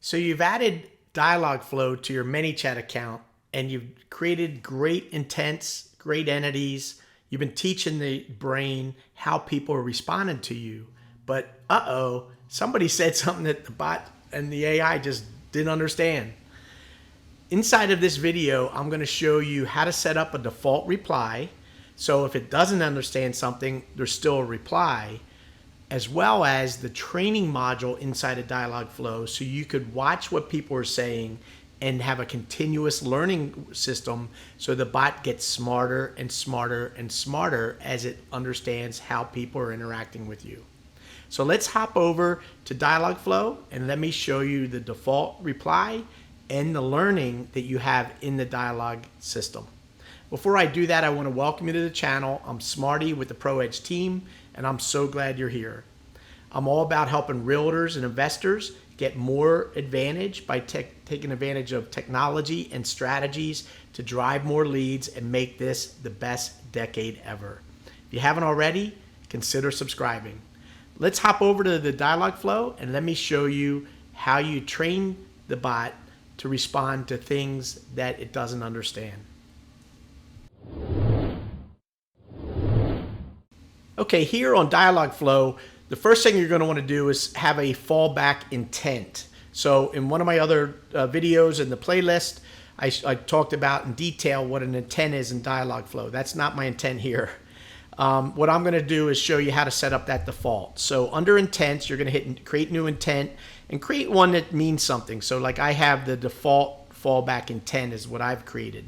So you've added DialogFlow to your ManyChat account and you've created great intents, great entities. You've been teaching the brain how people are responding to you. But somebody said something that the bot and the AI just didn't understand. Inside of this video, I'm going to show you how to set up a default reply. So if it doesn't understand something, there's still a reply, as well as the training module inside of DialogFlow, so you could watch what people are saying and have a continuous learning system so the bot gets smarter and smarter and smarter as it understands how people are interacting with you. So let's hop over to DialogFlow and let me show you the default reply and the learning that you have in the dialogue system. Before I do that, I want to welcome you to the channel. I'm Smarty with the ProEdge team, and I'm so glad you're here. I'm all about helping realtors and investors get more advantage by taking advantage of technology and strategies to drive more leads and make this the best decade ever. If you haven't already, consider subscribing. Let's hop over to the DialogFlow and let me show you how you train the bot to respond to things that it doesn't understand. Okay, here on DialogFlow, the first thing you're going to want to do is have a fallback intent. So in one of my other videos in the playlist, I talked about in detail what an intent is in DialogFlow. That's not my intent here. What I'm going to do is show you how to set up that default. So under intents, you're going to hit create new intent and create one that means something. So like I have the default fallback intent is what I've created.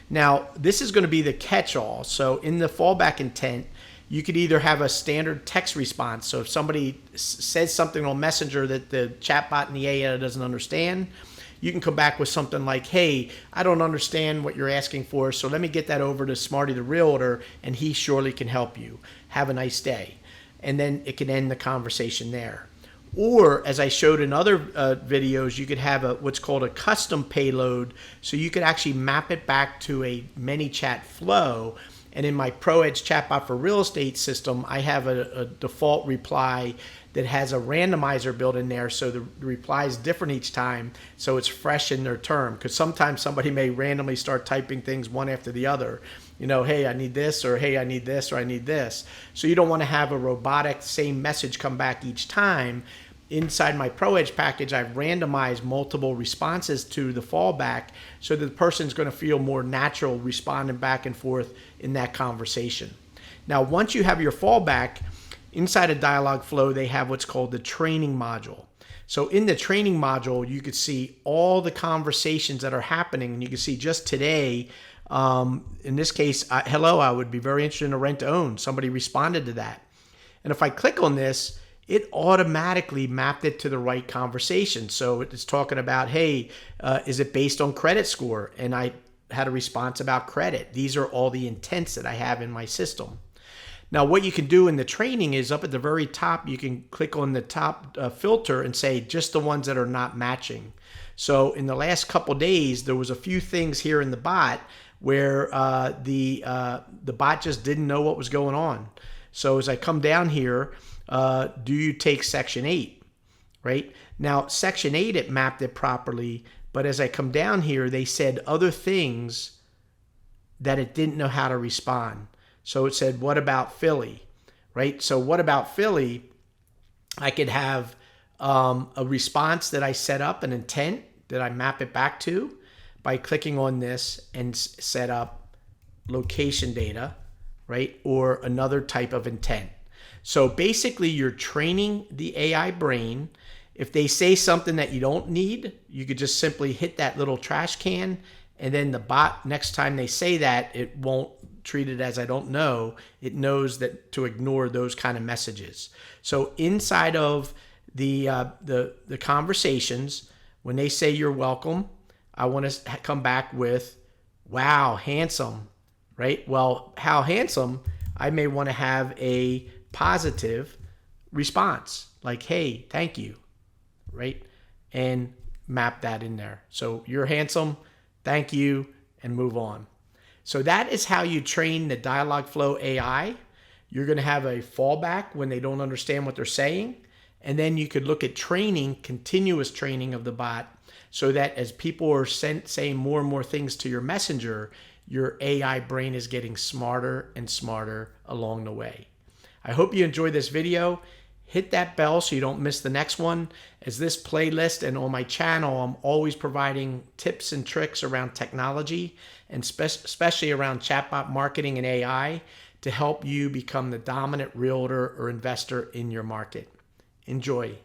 Now this is going to be the catch-all. So in the fallback intent, you could either have a standard text response. So if somebody says something on Messenger that the chatbot and the AI doesn't understand, you can come back with something like, hey, I don't understand what you're asking for, so let me get that over to Smarty the Realtor, and he surely can help you. Have a nice day. And then it can end the conversation there. Or, as I showed in other videos, you could have what's called a custom payload, so you could actually map it back to a ManyChat flow. And in my ProEdge chatbot for real estate system, I have a default reply that has a randomizer built in there, so the reply is different each time, so it's fresh in their term. Because sometimes somebody may randomly start typing things one after the other. You know, hey, I need this, or hey, I need this, or I need this. So you don't want to have a robotic same message come back each time. Inside my ProEdge package, I've randomized multiple responses to the fallback so that the person's going to feel more natural responding back and forth in that conversation. Now, once you have your fallback, inside of DialogFlow, they have what's called the training module. So in the training module, you could see all the conversations that are happening. And you can see just today, in this case, hello, I would be very interested in a rent to own. Somebody responded to that. And if I click on this, it automatically mapped it to the right conversation. So it's talking about, hey, is it based on credit score? And I had a response about credit. These are all the intents that I have in my system. Now, what you can do in the training is up at the very top, you can click on the top filter and say just the ones that are not matching. So in the last couple days, there was a few things here in the bot where the bot just didn't know what was going on. So as I come down here, do you take section 8, right? Now, section 8, it mapped it properly, but as I come down here, they said other things that it didn't know how to respond. So it said, what about Philly, right? So what about Philly? I could have a response that I set up, an intent that I map it back to by clicking on this and set up location data, right? Or another type of intent. So basically you're training the AI brain. If they say something that you don't need, you could just simply hit that little trash can, and then the bot, next time they say that, it won't treat it as I don't know. It knows that to ignore those kind of messages. So inside of the conversations, when they say you're welcome, I want to come back with, wow, handsome, right? Well, how handsome, I may want to have a positive response like, hey, thank you, right? And map that in there. So you're handsome, thank you, and move on. So that is how you train the DialogFlow AI. You're going to have a fallback when they don't understand what they're saying. And then you could look at training, continuous training of the bot, so that as people are saying more and more things to your messenger, your AI brain is getting smarter and smarter along the way. I hope you enjoyed this video. Hit that bell so you don't miss the next one. As this playlist and on my channel, I'm always providing tips and tricks around technology, and especially around chatbot marketing and AI, to help you become the dominant realtor or investor in your market. Enjoy.